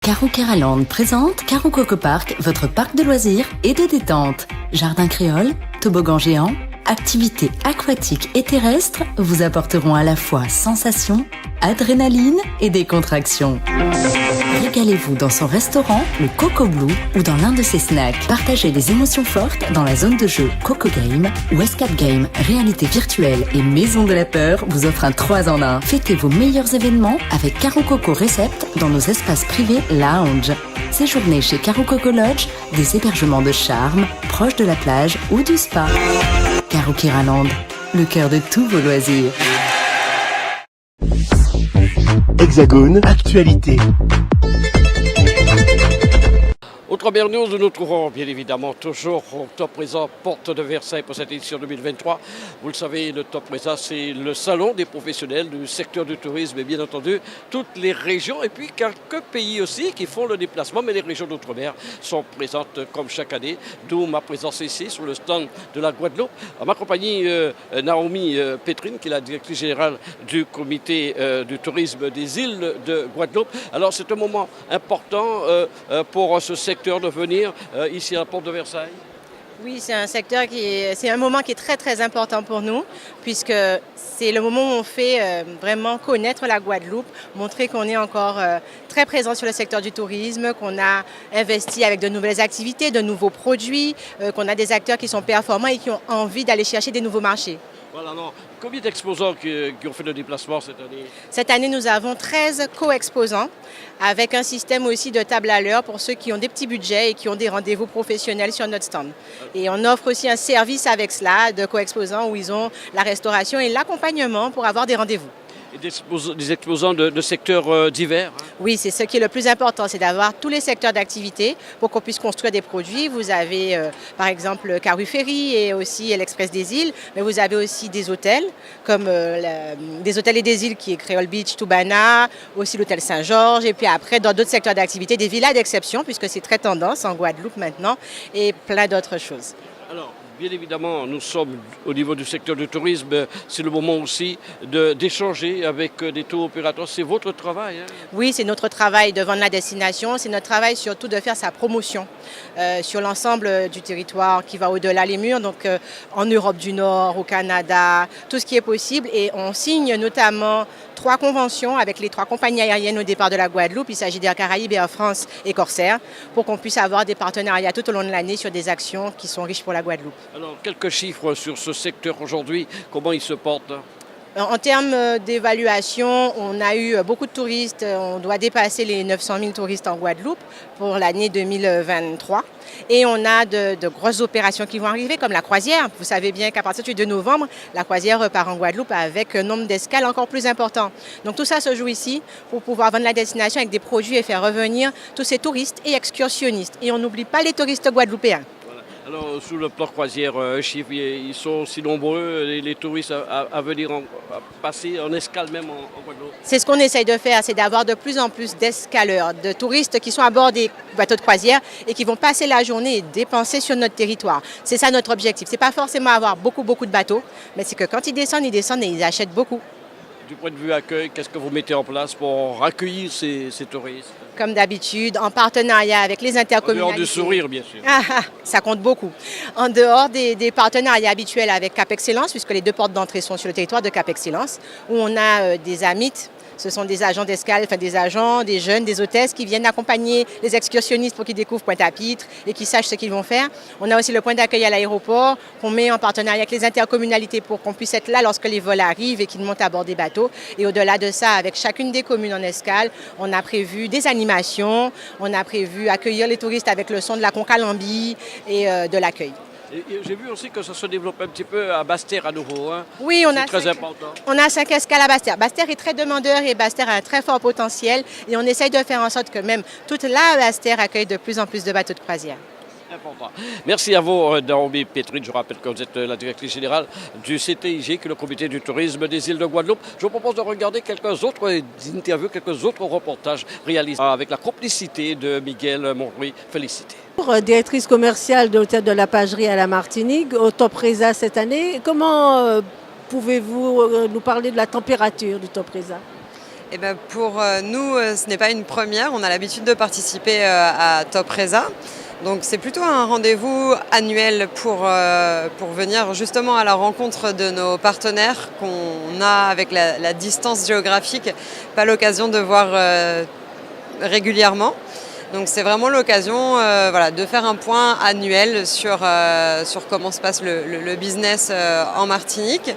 Karou Keraland présente Karou Coco Park, votre parc de loisirs et de détente. Jardin créole, toboggan géant, activités aquatiques et terrestres vous apporteront à la fois sensations, adrénaline et décontraction. Régalez-vous dans son restaurant, le Coco Blue, ou dans l'un de ses snacks. Partagez des émotions fortes dans la zone de jeu Coco Game, où Escape Game, réalité virtuelle et maison de la peur vous offre un 3 en 1. Fêtez vos meilleurs événements avec Karou Coco Recept dans nos espaces privés lounge. Séjournez chez Karou Coco Lodge, des hébergements de charme, proches de la plage ou du spa. Karou Keraland, le cœur de tous vos loisirs. Hexagone, actualité. Autre première news, nous nous trouvons bien évidemment toujours au Top Présent, porte de Versailles pour cette édition 2023. Vous le savez, le Top Présent, c'est le salon des professionnels du secteur du tourisme et bien entendu toutes les régions et puis quelques pays aussi qui font le déplacement, mais les régions d'outre-mer sont présentes comme chaque année, d'où ma présence ici sur le stand de la Guadeloupe. En ma compagnie, Naomi Pétrine, qui est la directrice générale du comité du tourisme des îles de Guadeloupe. Alors c'est un moment important pour ce secteur de venir ici à la porte de Versailles? Oui, c'est un moment qui est très très important pour nous, puisque c'est le moment où on fait vraiment connaître la Guadeloupe, montrer qu'on est encore très présent sur le secteur du tourisme, qu'on a investi avec de nouvelles activités, de nouveaux produits, qu'on a des acteurs qui sont performants et qui ont envie d'aller chercher des nouveaux marchés. Voilà, alors, combien d'exposants qui ont fait le déplacement cette année? Cette année, nous avons 13 co-exposants avec un système aussi de table à l'heure pour ceux qui ont des petits budgets et qui ont des rendez-vous professionnels sur notre stand. Et on offre aussi un service avec cela de co-exposants où ils ont la restauration et l'accompagnement pour avoir des rendez-vous. Et des exposants de secteurs divers? Oui, c'est ce qui est le plus important, c'est d'avoir tous les secteurs d'activité pour qu'on puisse construire des produits. Vous avez par exemple Karou Ferry et aussi l'Express des îles, mais vous avez aussi des hôtels comme des hôtels et des îles qui est Creole Beach, Toubana, aussi l'hôtel Saint-Georges et puis après dans d'autres secteurs d'activité, des villas d'exception puisque c'est très tendance en Guadeloupe maintenant et plein d'autres choses. Alors, bien évidemment, nous sommes au niveau du secteur du tourisme. C'est le moment aussi d'échanger avec des tour opérateurs. C'est votre travail, hein? Oui, c'est notre travail de vendre la destination. C'est notre travail surtout de faire sa promotion sur l'ensemble du territoire qui va au-delà les murs. Donc en Europe du Nord, au Canada, tout ce qui est possible. Et on signe notamment 3 conventions avec les 3 compagnies aériennes au départ de la Guadeloupe. Il s'agit d'Air Caraïbes, Air France et Corsair pour qu'on puisse avoir des partenariats tout au long de l'année sur des actions qui sont riches pour la Guadeloupe. Alors, quelques chiffres sur ce secteur aujourd'hui, comment il se porte? En termes d'évaluation, on a eu beaucoup de touristes, on doit dépasser les 900 000 touristes en Guadeloupe pour l'année 2023. Et on a de grosses opérations qui vont arriver, comme la croisière. Vous savez bien qu'à partir du 2 novembre, la croisière repart en Guadeloupe avec un nombre d'escales encore plus important. Donc tout ça se joue ici pour pouvoir vendre la destination avec des produits et faire revenir tous ces touristes et excursionnistes. Et on n'oublie pas les touristes guadeloupéens. Alors, sous le plan croisière, chiffre, ils sont si nombreux, les touristes à venir passer en escale même en Guadeloupe. C'est ce qu'on essaye de faire, c'est d'avoir de plus en plus d'escaleurs, de touristes qui sont à bord des bateaux de croisière et qui vont passer la journée et dépenser sur notre territoire. C'est ça notre objectif. C'est pas forcément avoir beaucoup de bateaux, mais c'est que quand ils descendent et ils achètent beaucoup. Du point de vue accueil, qu'est-ce que vous mettez en place pour accueillir ces touristes? Comme d'habitude, en partenariat avec les intercommunalités. En dehors du sourire, bien sûr. Ça compte beaucoup. En dehors des partenariats habituels avec Cap Excellence, puisque les 2 portes d'entrée sont sur le territoire de Cap Excellence, où on a des amites. Ce sont des agents d'escale, des agents, des jeunes, des hôtesses qui viennent accompagner les excursionnistes pour qu'ils découvrent Pointe-à-Pitre et qu'ils sachent ce qu'ils vont faire. On a aussi le point d'accueil à l'aéroport qu'on met en partenariat avec les intercommunalités pour qu'on puisse être là lorsque les vols arrivent et qu'ils montent à bord des bateaux. Et au-delà de ça, avec chacune des communes en escale, on a prévu des animations, on a prévu accueillir les touristes avec le son de la concalambie et de l'accueil. J'ai vu aussi que ça se développe un petit peu à Basse-Terre à nouveau. Hein. Oui, c'est très important. On a 5 escales à Basse-Terre. Basse-Terre est très demandeur et Basse-Terre a un très fort potentiel. Et on essaye de faire en sorte que même toute la Basse-Terre accueille de plus en plus de bateaux de croisière. Important. Merci à vous, Naomi Pétrine. Je rappelle que vous êtes la directrice générale du CTIG, qui est le comité du tourisme des îles de Guadeloupe. Je vous propose de regarder quelques autres interviews, quelques autres reportages réalisés avec la complicité de Miguel Monroy. Félicité. Directrice commerciale de l'hôtel de la Pagerie à la Martinique, au Top Reza cette année. Comment pouvez-vous nous parler de la température du Top Reza? Pour nous, ce n'est pas une première. On a l'habitude de participer à Topresa. Donc c'est plutôt un rendez-vous annuel pour venir justement à la rencontre de nos partenaires qu'on a avec la distance géographique, pas l'occasion de voir régulièrement. Donc c'est vraiment l'occasion de faire un point annuel sur comment se passe le business en Martinique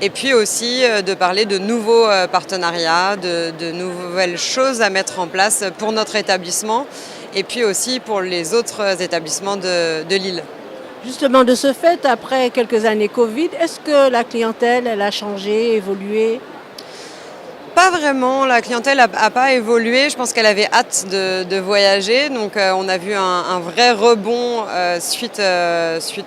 et puis aussi de parler de nouveaux partenariats, de nouvelles choses à mettre en place pour notre établissement et puis aussi pour les autres établissements de l'île. Justement, de ce fait, après quelques années Covid, est-ce que la clientèle elle a changé, évolué ? Pas vraiment, la clientèle n'a pas évolué. Je pense qu'elle avait hâte de voyager. Donc on a vu un vrai rebond suite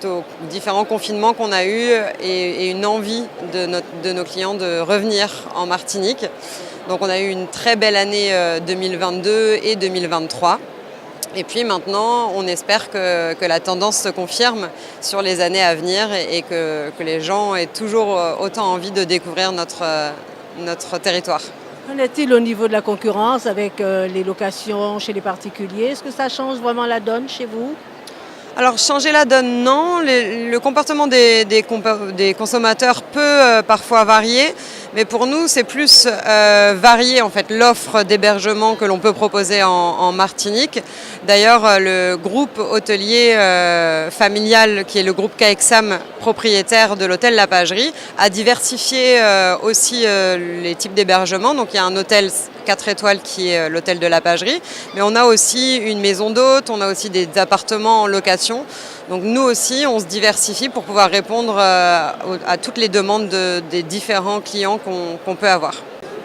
aux différents confinements qu'on a eus et une envie de nos clients de revenir en Martinique. Donc on a eu une très belle année 2022 et 2023. Et puis maintenant, on espère que la tendance se confirme sur les années à venir et que les gens aient toujours autant envie de découvrir notre territoire. Qu'en est-il au niveau de la concurrence avec les locations chez les particuliers ? Est-ce que ça change vraiment la donne chez vous ? Alors changer la donne, non. Le comportement des consommateurs peut parfois varier, mais pour nous c'est plus varier en fait l'offre d'hébergement que l'on peut proposer en Martinique. D'ailleurs le groupe hôtelier familial qui est le groupe KXAM, propriétaire de l'hôtel La Pagerie, a diversifié aussi les types d'hébergement. Donc il y a un hôtel 4 étoiles qui est l'hôtel de La Pagerie, mais on a aussi une maison d'hôtes, on a aussi des appartements en location. Donc nous aussi, on se diversifie pour pouvoir répondre à toutes les demandes des différents clients qu'on peut avoir.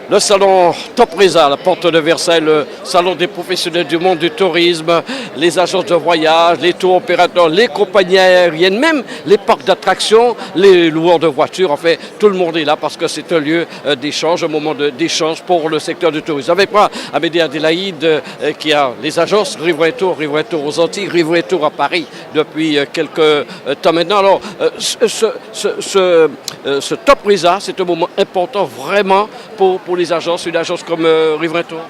Le salon Topresa, la porte de Versailles, le salon des professionnels du monde du tourisme, les agences de voyage, les tours opérateurs, les compagnies aériennes, même les parcs d'attractions, les loueurs de voitures, enfin tout le monde est là parce que c'est un lieu d'échange, un moment d'échange pour le secteur du tourisme. Avec moi, Amédée Adélaïde, qui a les agences Riverain Tour aux Antilles, Riverain Tour à Paris depuis quelques temps maintenant. Alors, ce Topresa, c'est un moment important vraiment pour les agences, une agence comme Riverain Tour.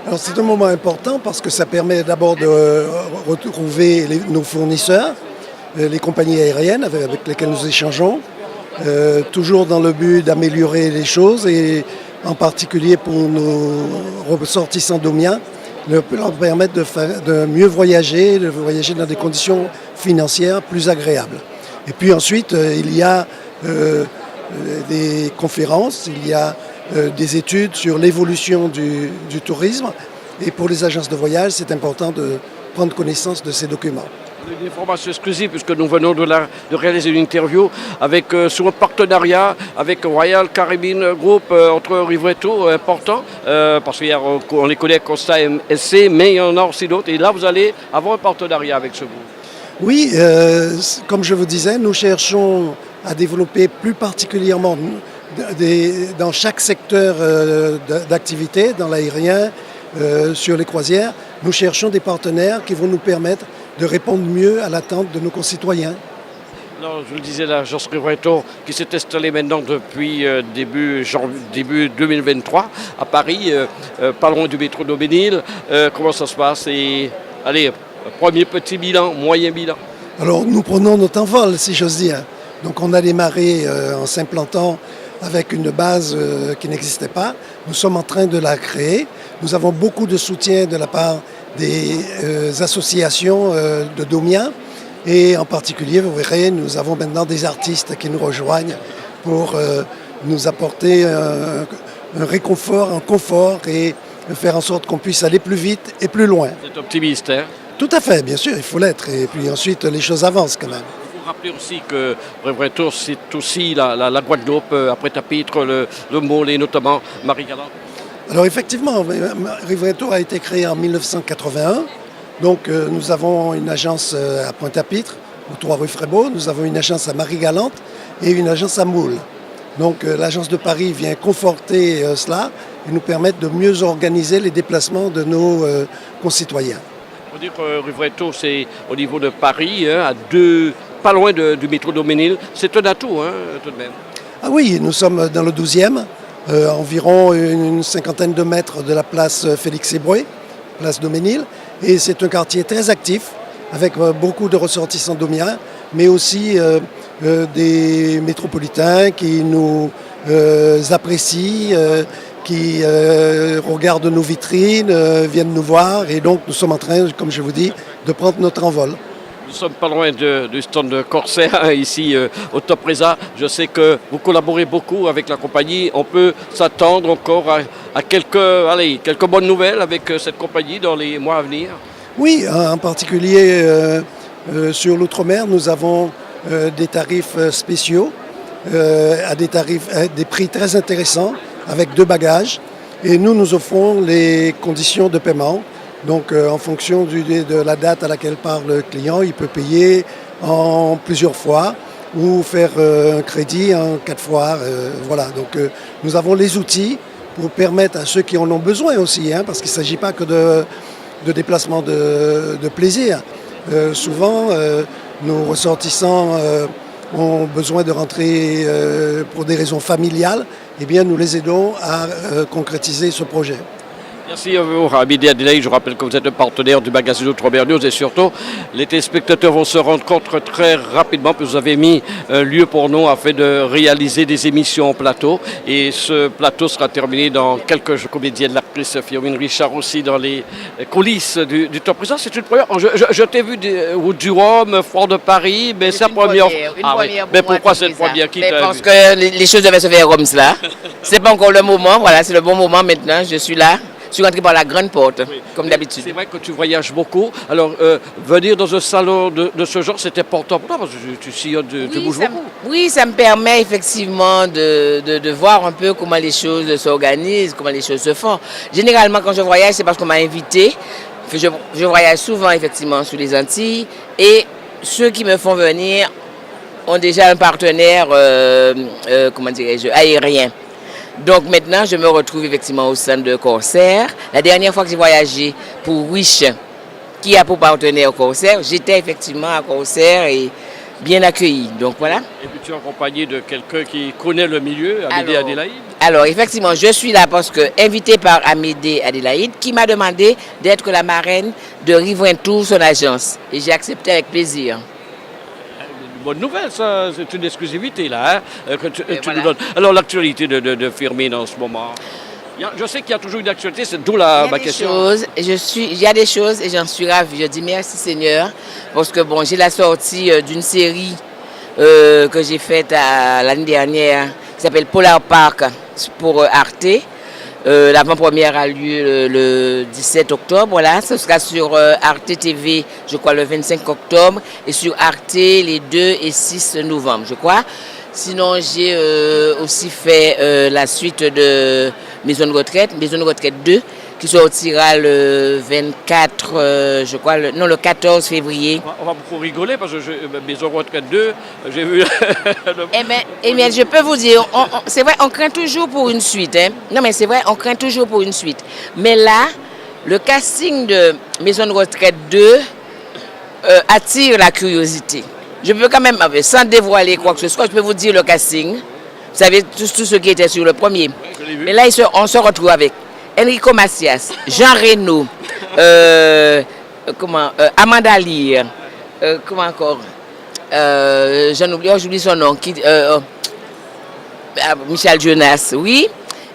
Alors c'est un moment important parce que ça permet d'abord de retrouver nos fournisseurs, les compagnies aériennes avec lesquelles nous échangeons, toujours dans le but d'améliorer les choses et en particulier pour nos ressortissants domiens, leur permettre de mieux voyager, de voyager dans des conditions financières plus agréables. Et puis ensuite, il y a des conférences, il y a des études sur l'évolution du tourisme. Et pour les agences de voyage, c'est important de prendre connaissance de ces documents. Une information exclusive puisque nous venons de réaliser une interview sur un partenariat avec Royal Caribbean Group entre Riverain Tour, important, parce qu'on les connaît Costa SC, mais il y en a aussi d'autres. Et là, vous allez avoir un partenariat avec ce groupe. Oui, comme je vous disais, nous cherchons à développer plus particulièrement dans chaque secteur d'activité, dans l'aérien, sur les croisières, nous cherchons des partenaires qui vont nous permettre de répondre mieux à l'attente de nos concitoyens. Non, je le disais, l'agence Riverain Tour qui s'est installée maintenant depuis début 2023 à Paris, pas loin du métro d'Aubénil. Comment ça se passe? Et allez, premier petit bilan, moyen bilan. Alors nous prenons notre envol, si j'ose dire. Donc on a démarré en s'implantant avec une base qui n'existait pas. Nous sommes en train de la créer. Nous avons beaucoup de soutien de la part des associations de Domiens. Et en particulier, vous verrez, nous avons maintenant des artistes qui nous rejoignent pour nous apporter un réconfort, un confort et faire en sorte qu'on puisse aller plus vite et plus loin. Vous êtes optimiste, hein? Tout à fait, bien sûr, il faut l'être. Et puis ensuite, les choses avancent quand même. Rappelez aussi que Riverain Tour, c'est aussi la Guadeloupe, après Tapitre, le Môle et notamment Marie-Galante. Alors effectivement, Riverain Tour a été créé en 1981. Donc nous avons une agence à Pointe-à-Pitre, au 3 rue Frébeau. Nous avons une agence à Marie-Galante et une agence à Môle. Donc l'agence de Paris vient conforter cela et nous permettre de mieux organiser les déplacements de nos concitoyens. Il faut dire que Riverain Tour, c'est au niveau de Paris, pas loin du métro d'Aubénil. C'est un atout, tout de même. Ah oui, nous sommes dans le 12e. environ une cinquantaine de mètres de la place Félix Éboué, place Doménil. Et c'est un quartier très actif, avec beaucoup de ressortissants domiens, mais aussi des métropolitains qui nous apprécient, qui regardent nos vitrines, viennent nous voir. Et donc nous sommes en train, comme je vous dis, de prendre notre envol. Nous ne sommes pas loin du stand de Corsair, ici au Top Reza. Je sais que vous collaborez beaucoup avec la compagnie. On peut s'attendre encore à quelques bonnes nouvelles avec cette compagnie dans les mois à venir. Oui, en particulier sur l'outre-mer, nous avons des tarifs spéciaux à des prix très intéressants avec 2 bagages. Et nous offrons les conditions de paiement. Donc, en fonction de la date à laquelle part le client, il peut payer en plusieurs fois ou faire un crédit en 4 fois. Voilà. Donc, nous avons les outils pour permettre à ceux qui en ont besoin aussi, parce qu'il ne s'agit pas que de déplacements de plaisir. Souvent, nos ressortissants ont besoin de rentrer pour des raisons familiales. Eh bien, nous les aidons à concrétiser ce projet. Merci à vous, Hamidi Adelaïde. Je rappelle que vous êtes un partenaire du magazine Outre-mer News et surtout, les téléspectateurs vont se rendre compte très rapidement que vous avez mis un lieu pour nous afin de réaliser des émissions en plateau. Et ce plateau sera terminé dans quelques jours. Comédienne, l'actrice Firmin Richard aussi dans les coulisses du Top Reza. C'est une première. Je t'ai vu du Rhum, Fort de Paris, mais c'est la première. Mais pourquoi cette première qui t'a Parce que les choses devaient se faire comme cela. C'est pas encore le moment. Voilà, c'est le bon moment maintenant. Je suis là. Je suis rentré par la grande porte, comme d'habitude. C'est vrai que tu voyages beaucoup. Alors, venir dans un salon de ce genre, c'est important pour toi parce que tu sillonnes, tu bouges beaucoup. Oui, ça me permet effectivement de voir un peu comment les choses s'organisent, comment les choses se font. Généralement, quand je voyage, c'est parce qu'on m'a invité. Je voyage souvent, effectivement, sur les Antilles. Et ceux qui me font venir ont déjà un partenaire, aérien. Donc maintenant, je me retrouve effectivement au centre de Corsair. La dernière fois que j'ai voyagé pour Wish, qui a pour partenaire Corsair, j'étais effectivement à Corsair et bien accueilli. Donc voilà. Et puis tu es accompagné de quelqu'un qui connaît le milieu, Amédée Adélaïde. Alors effectivement, je suis là parce que invité par Amédée Adélaïde qui m'a demandé d'être la marraine de Riverain Tour, son agence. Et j'ai accepté avec plaisir. Bonne nouvelle, ça, c'est une exclusivité là, que tu nous donnes. Alors l'actualité de Firmin en ce moment, je sais qu'il y a toujours une actualité, c'est d'où ma question. Il y a des choses et j'en suis ravie. Je dis merci Seigneur, parce que bon, j'ai la sortie d'une série que j'ai faite l'année dernière, qui s'appelle Polar Park pour Arte. L'avant-première a lieu le 17 octobre, voilà. Ce sera sur Arte TV, je crois, le 25 octobre, et sur Arte les 2 et 6 novembre, je crois. Sinon, j'ai aussi fait la suite de Maison de retraite 2, qui sortira le 24, je crois, le 14 février. On va beaucoup rigoler parce que Maison de retraite 2, j'ai vu... Eh bien, je peux vous dire, c'est vrai, on craint toujours pour une suite. Non, mais c'est vrai, on craint toujours pour une suite. Mais là, le casting de Maison de retraite 2 attire la curiosité. Je peux quand même, sans dévoiler quoi que ce soit, je peux vous dire le casting. Vous savez, tout ce qui était sur le premier. Mais là, on se retrouve avec Enrico Macias, Jean Reno, Amanda Lear, comment encore j'oublie son nom, Michel Jonas, oui.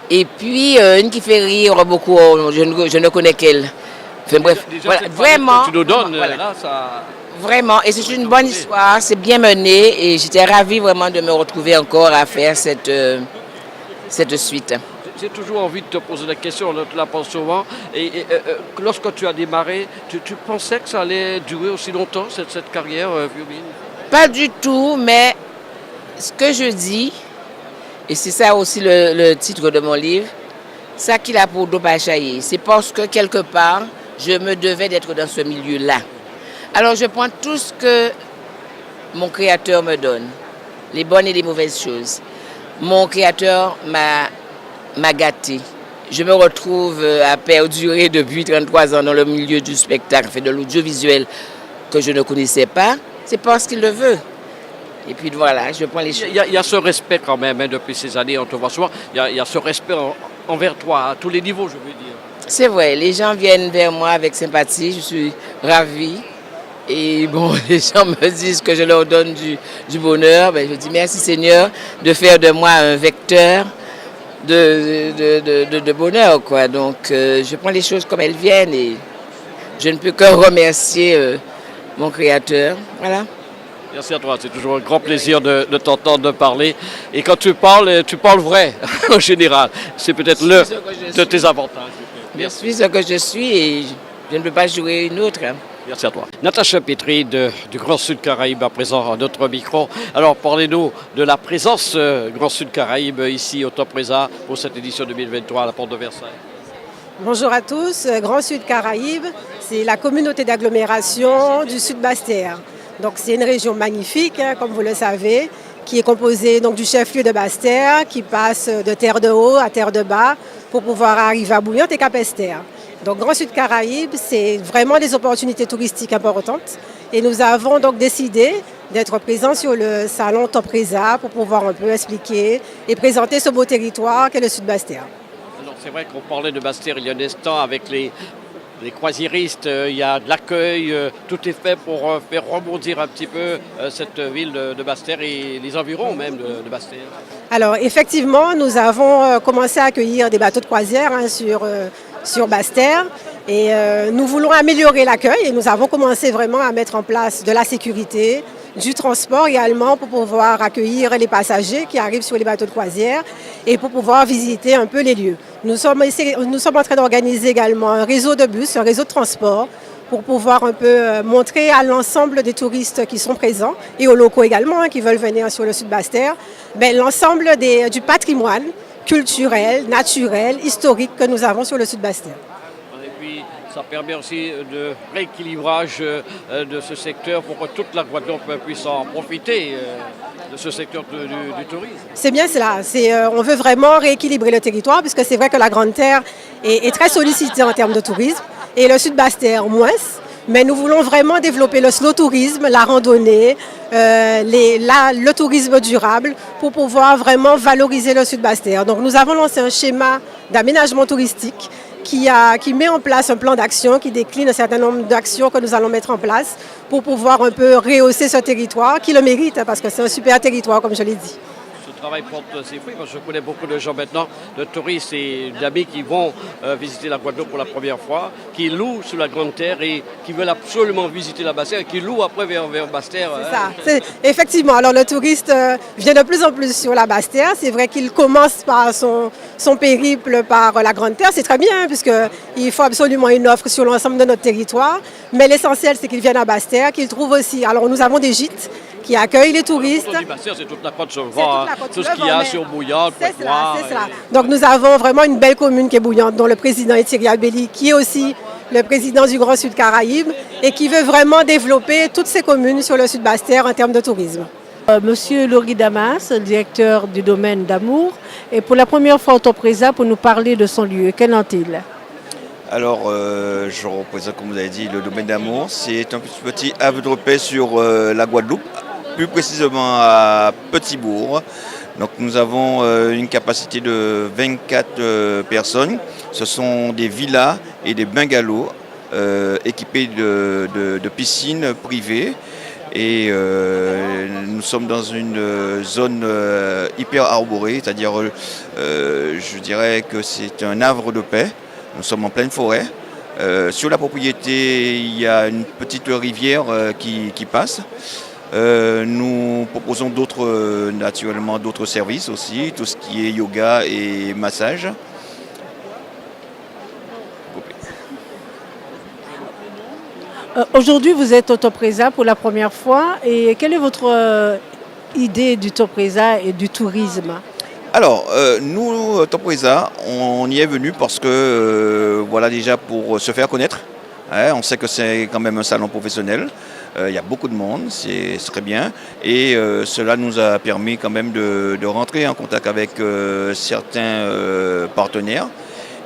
Et puis, une qui fait rire beaucoup, je ne connais qu'elle. Enfin, bref, voilà, vraiment. Tu nous donnes, voilà. là, ça... Vraiment, et c'est une bonne histoire, c'est bien mené et j'étais ravie vraiment de me retrouver encore à faire cette suite. J'ai toujours envie de te poser la question, on te la pose souvent. Et lorsque tu as démarré, tu pensais que ça allait durer aussi longtemps, cette carrière, Firmin? Pas du tout, mais ce que je dis, et c'est ça aussi le titre de mon livre, ça qu'il a pour Dopachaï, c'est parce que quelque part, je me devais d'être dans ce milieu-là. Alors je prends tout ce que mon créateur me donne, les bonnes et les mauvaises choses. Mon créateur m'a gâté. Je me retrouve à perdurer depuis 33 ans dans le milieu du spectacle, de l'audiovisuel que je ne connaissais pas. C'est parce qu'il le veut. Et puis voilà, je prends les choses. Il y a ce respect quand même, hein, depuis ces années, on te voit souvent, il y a ce respect envers toi, à tous les niveaux, je veux dire. C'est vrai, les gens viennent vers moi avec sympathie, je suis ravie. Et bon, les gens me disent que je leur donne du bonheur. Ben, je dis merci Seigneur de faire de moi un vecteur de bonheur, quoi. Donc je prends les choses comme elles viennent et je ne peux que remercier mon Créateur. Voilà. Merci à toi, c'est toujours un grand plaisir de t'entendre parler. Et quand tu parles vrai en général. C'est peut-être l'un de tes avantages. Je suis ce que je suis et je ne peux pas jouer une autre. Merci à toi. Natacha Petri du Grand Sud Caraïbe à présent à notre micro. Alors parlez-nous de la présence Grand Sud Caraïbe ici au Top Reza pour cette édition 2023 à la Porte de Versailles. Bonjour à tous. Grand Sud Caraïbe, c'est la communauté d'agglomération du Sud Basse-Terre. Donc c'est une région magnifique, hein, comme vous le savez, qui est composée donc, du chef-lieu de Basse-Terre, qui passe de terre de haut à terre de bas pour pouvoir arriver à Bouillante et Cap-Esther. Donc Grand Sud Caraïbe, c'est vraiment des opportunités touristiques importantes. Et nous avons donc décidé d'être présents sur le salon Top Reza pour pouvoir un peu expliquer et présenter ce beau territoire qu'est le Sud Basse-Terre. Alors c'est vrai qu'on parlait de Basse-Terre il y a un instant avec les croisiéristes, il y a de l'accueil, tout est fait pour faire rebondir un petit peu cette ville de Basse-Terre et les environs même de Basse-Terre. Alors effectivement, nous avons commencé à accueillir des bateaux de croisière hein, sur Basse-Terre et nous voulons améliorer l'accueil et nous avons commencé vraiment à mettre en place de la sécurité, du transport également pour pouvoir accueillir les passagers qui arrivent sur les bateaux de croisière et pour pouvoir visiter un peu les lieux. Nous sommes en train d'organiser également un réseau de bus, un réseau de transport pour pouvoir un peu montrer à l'ensemble des touristes qui sont présents et aux locaux également hein, qui veulent venir sur le Sud Basse-Terre, l'ensemble du patrimoine culturel, naturel, historique que nous avons sur le Sud Basse-Terre. Et puis ça permet aussi de rééquilibrage de ce secteur pour que toute la Guadeloupe puisse en profiter de ce secteur du tourisme. C'est bien cela. On veut vraiment rééquilibrer le territoire puisque c'est vrai que la Grande Terre est très sollicitée en termes de tourisme et le Sud Basse-Terre moins. Mais nous voulons vraiment développer le slow tourisme, la randonnée, le tourisme durable pour pouvoir vraiment valoriser le Sud Basse-Terre. Donc nous avons lancé un schéma d'aménagement touristique qui met en place un plan d'action, qui décline un certain nombre d'actions que nous allons mettre en place pour pouvoir un peu rehausser ce territoire, qui le mérite, parce que c'est un super territoire, comme je l'ai dit. Ce travail porte ses fruits, parce que je connais beaucoup de gens maintenant, de touristes et d'amis qui vont visiter la Guadeloupe pour la première fois, qui louent sur la Grande Terre et qui veulent absolument visiter la Basse-Terre et qui louent après vers Basse-Terre. C'est ça. Effectivement, alors le touriste vient de plus en plus sur la Basse-Terre. C'est vrai qu'il commence par son périple par la Grande Terre. C'est très bien, puisqu'il faut absolument une offre sur l'ensemble de notre territoire. Mais l'essentiel, c'est qu'ils viennent à Basse-Terre, qu'ils trouvent aussi. Alors nous avons des gîtes qui accueillent les touristes. Quand on dit Basse-Terre, c'est toute la côte sur le vent, tout ce qu'il y a sur Bouillante, c'est cela. Donc nous avons vraiment une belle commune qui est Bouillante, dont le président est Thierry Albelli, qui est aussi le président du Grand Sud Caraïbe et qui veut vraiment développer toutes ces communes sur le Sud Basse-Terre en termes de tourisme. Monsieur Laurie Damas, directeur du domaine d'Amour, est pour la première fois au Top Reza pour nous parler de son lieu. Qu'en est-il ? Alors, je représente, comme vous avez dit, le domaine d'Amour. C'est un petit havre de paix sur la Guadeloupe, plus précisément à Petit-Bourg. Donc nous avons une capacité de 24 personnes. Ce sont des villas et des bungalows équipés de piscines privées. Et nous sommes dans une zone hyper arborée, c'est-à-dire je dirais que c'est un havre de paix. Nous sommes en pleine forêt. Sur la propriété, il y a une petite rivière qui passe. Nous proposons naturellement d'autres services aussi, tout ce qui est yoga et massage. Aujourd'hui, vous êtes au Top Reza pour la première fois. Et quelle est votre idée du Top Reza et du tourisme ? Alors, nous, Top Reza, on y est venu parce que, voilà, déjà pour se faire connaître. Hein, on sait que c'est quand même un salon professionnel. Il y a beaucoup de monde, c'est très bien. Et cela nous a permis quand même de rentrer en contact avec certains partenaires.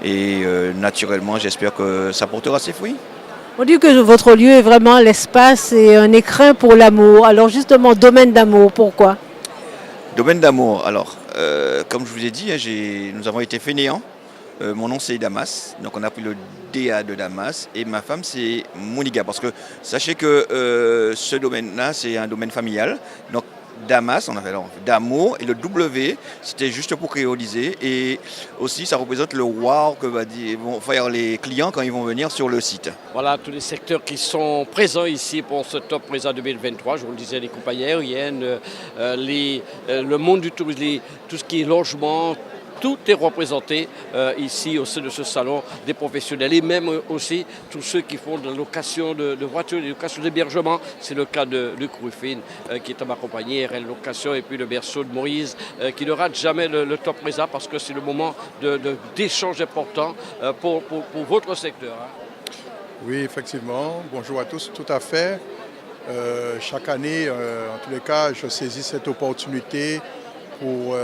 Et naturellement, j'espère que ça portera ses fruits. On dit que votre lieu est vraiment l'espace et un écrin pour l'amour. Alors justement, domaine d'amour, pourquoi? Domaine d'amour, alors, comme je vous ai dit, nous avons été fainéants. Mon nom c'est Damas, donc on a pris le DA de Damas et ma femme c'est Moniga parce que sachez que ce domaine-là c'est un domaine familial. Donc Damas, on avait alors d'amour et le W c'était juste pour créoliser et aussi ça représente le wow que vont faire les clients quand ils vont venir sur le site. Voilà tous les secteurs qui sont présents ici pour ce Top Présent 2023. Je vous le disais, les compagnies aériennes, le monde du tourisme, tout ce qui est logement. Tout est représenté ici au sein de ce salon des professionnels et même aussi tous ceux qui font de la location de voitures, de location d'hébergement. C'est le cas de Luc Ruffin qui est à ma compagnie, RL Location, et puis le berceau de Moïse qui ne rate jamais le Top Présent parce que c'est le moment d'échange important pour votre secteur. Oui, effectivement. Bonjour à tous, tout à fait. Chaque année, en tous les cas, je saisis cette opportunité pour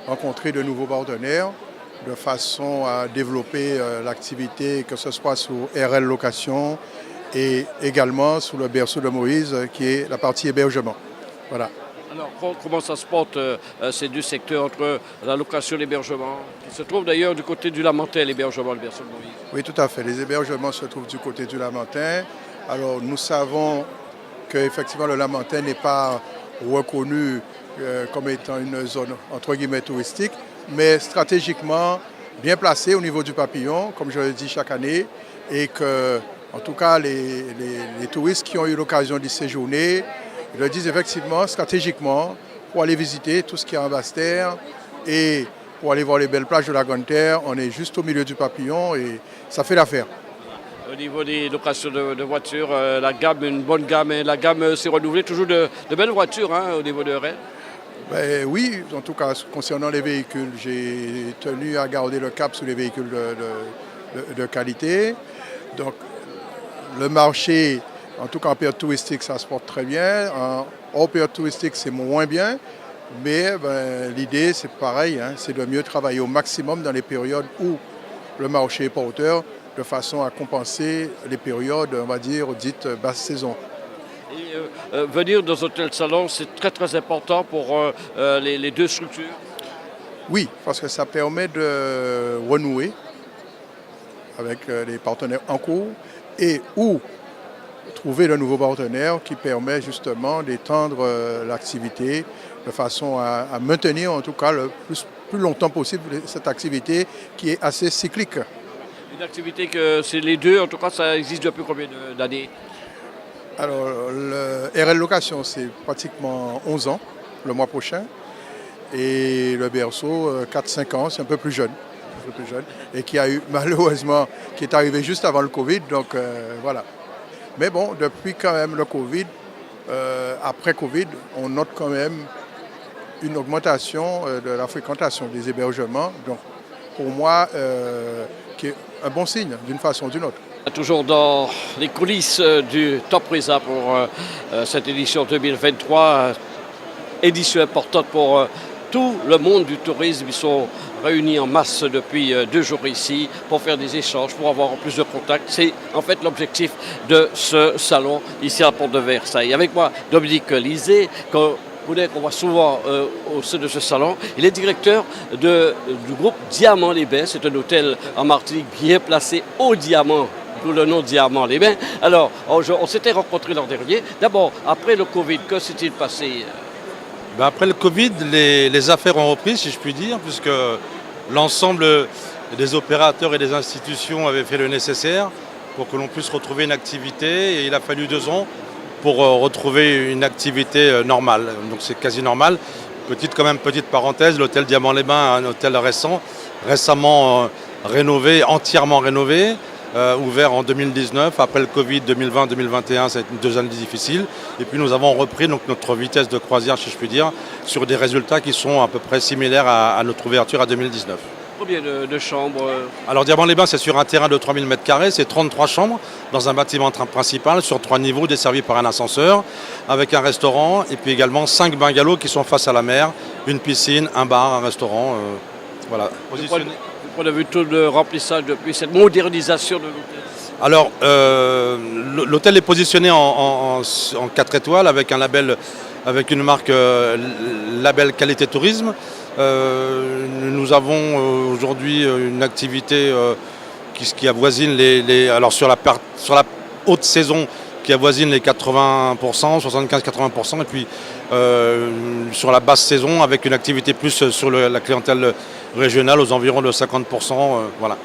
rencontrer de nouveaux partenaires de façon à développer l'activité, que ce soit sur RL Location et également sur le berceau de Moïse qui est la partie hébergement. Voilà. Alors comment ça se porte ces deux secteurs entre la location et l'hébergement qui se trouve d'ailleurs du côté du Lamentin, l'hébergement, le berceau de Moïse? Oui, tout à fait. Les hébergements se trouvent du côté du Lamentin. Alors nous savons qu'effectivement le Lamentin n'est pas reconnu comme étant une zone entre guillemets touristique, mais stratégiquement bien placée au niveau du papillon, comme je le dis chaque année, et que, en tout cas, les touristes qui ont eu l'occasion d'y séjourner, ils le disent effectivement stratégiquement pour aller visiter tout ce qui est en Basse-Terre et pour aller voir les belles plages de la Grande Terre. On est juste au milieu du papillon et ça fait l'affaire. Au niveau des locations de voitures, la gamme, une bonne gamme, la gamme s'est renouvelée, toujours de belles voitures au niveau de RL. Ben oui, en tout cas, concernant les véhicules, j'ai tenu à garder le cap sur les véhicules de qualité. Donc, le marché, en tout cas en période touristique, ça se porte très bien. En hors période touristique, c'est moins bien. Mais l'idée, c'est pareil, c'est de mieux travailler au maximum dans les périodes où le marché est porteur, de façon à compenser les périodes, on va dire, dites basse saison. Et venir dans un tel salon, c'est très très important pour les deux structures? Oui, parce que ça permet de renouer avec les partenaires en cours et ou trouver de nouveaux partenaires qui permettent justement d'étendre l'activité de façon à maintenir en tout cas le plus longtemps possible cette activité qui est assez cyclique. Une activité que c'est les deux, en tout cas ça existe depuis combien d'années? Alors, le RL Location, c'est pratiquement 11 ans, le mois prochain. Et le berceau, 4-5 ans, c'est un peu plus jeune. Et qui a eu, malheureusement, qui est arrivé juste avant le Covid. Donc, voilà. Mais bon, depuis quand même le Covid, après Covid, on note quand même une augmentation de la fréquentation des hébergements. Donc, pour moi, qui est un bon signe, d'une façon ou d'une autre. Toujours dans les coulisses du Top Présent pour cette édition 2023, édition importante pour tout le monde du tourisme. Ils sont réunis en masse depuis 2 jours ici pour faire des échanges, pour avoir plus de contacts. C'est en fait l'objectif de ce salon ici à la Porte de Versailles. Avec moi, Dominique Lisée, qu'on voit souvent au sein de ce salon. Il est directeur du groupe Diamant Les Bains. C'est un hôtel en Martinique bien placé au Diamant, d'où le nom Diamant Les Bains. Alors, on s'était rencontrés l'an dernier. D'abord, après le Covid, que s'est-il passé? Après le Covid, les affaires ont repris, si je puis dire, puisque l'ensemble des opérateurs et des institutions avaient fait le nécessaire pour que l'on puisse retrouver une activité. Et il a fallu 2 ans pour retrouver une activité normale. Donc c'est quasi normal. Petite parenthèse, l'hôtel Diamant Les Bains, un hôtel récemment rénové, entièrement rénové, ouvert en 2019. Après le Covid, 2020-2021, ça a été 2 années difficiles. Et puis nous avons repris donc, notre vitesse de croisière, si je puis dire, sur des résultats qui sont à peu près similaires à notre ouverture à 2019. Combien de chambres? Alors Diamant Les Bains, c'est sur un terrain de 3000 m², c'est 33 chambres dans un bâtiment principal sur 3 niveaux, desservis par un ascenseur, avec un restaurant et puis également 5 bungalows qui sont face à la mer, une piscine, un bar, un restaurant. Voilà. On a vu tout le remplissage depuis cette modernisation de l'hôtel. Alors, l'hôtel est positionné en 4 étoiles avec un label, avec une marque label qualité tourisme. Nous avons aujourd'hui une activité qui avoisine alors sur la haute saison qui avoisine les 80%, 75-80%, et puis sur la basse saison avec une activité plus sur la clientèle régionale aux environs de 50%. Voilà.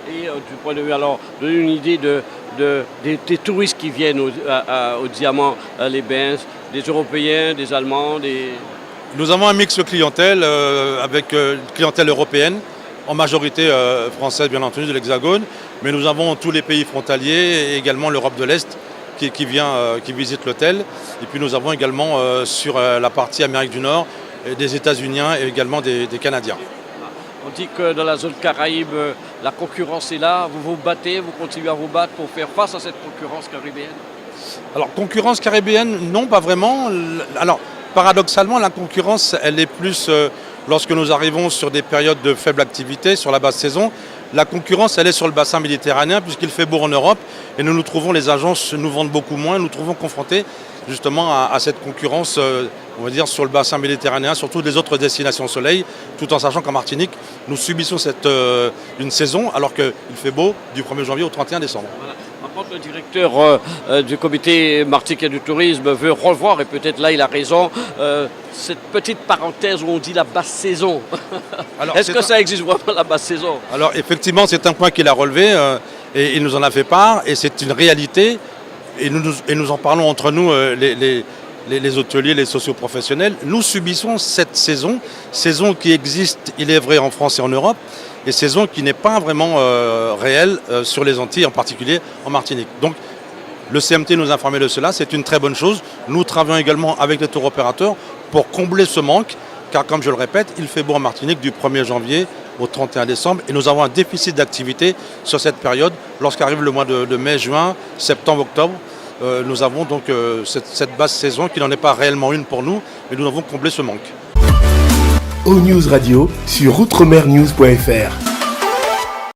Et du point de vue, alors, donner une idée des touristes qui viennent au Diamant, les Bains, des Européens, des Allemands, Nous avons un mix de clientèle avec une clientèle européenne, en majorité française bien entendu de l'Hexagone, mais nous avons tous les pays frontaliers et également l'Europe de l'Est qui visite l'hôtel. Et puis nous avons également sur la partie Amérique du Nord des États-Unis et également des Canadiens. On dit que dans la zone Caraïbe, la concurrence est là, vous vous battez, vous continuez à vous battre pour faire face à cette concurrence caribéenne? Alors concurrence caribéenne, non pas vraiment. Alors paradoxalement, la concurrence, elle est plus lorsque nous arrivons sur des périodes de faible activité, sur la basse saison. La concurrence, elle est sur le bassin méditerranéen puisqu'il fait beau en Europe et nous trouvons, les agences nous vendent beaucoup moins, nous trouvons confrontés justement à cette concurrence, on va dire, sur le bassin méditerranéen, surtout des autres destinations soleil, tout en sachant qu'en Martinique, nous subissons une saison alors qu'il fait beau du 1er janvier au 31 décembre. Voilà. Par contre, le directeur du comité martiniquais du tourisme veut revoir, et peut-être là il a raison, cette petite parenthèse où on dit la basse saison. Est-ce que ça existe vraiment, la basse saison? Alors effectivement, c'est un point qu'il a relevé et il nous en a fait part, et c'est une réalité, et nous en parlons entre nous, les hôteliers, les socioprofessionnels. Nous subissons cette saison qui existe, il est vrai, en France et en Europe, et saison qui n'est pas vraiment réelle sur les Antilles, en particulier en Martinique. Donc le CMT nous a informé de cela, c'est une très bonne chose. Nous travaillons également avec les tour opérateurs pour combler ce manque, car comme je le répète, il fait beau en Martinique du 1er janvier au 31 décembre, et nous avons un déficit d'activité sur cette période. Lorsqu'arrive le mois de mai, juin, septembre, octobre, nous avons donc cette basse saison qui n'en est pas réellement une pour nous, mais nous avons comblé ce manque. O-News Radio sur outremernews.fr.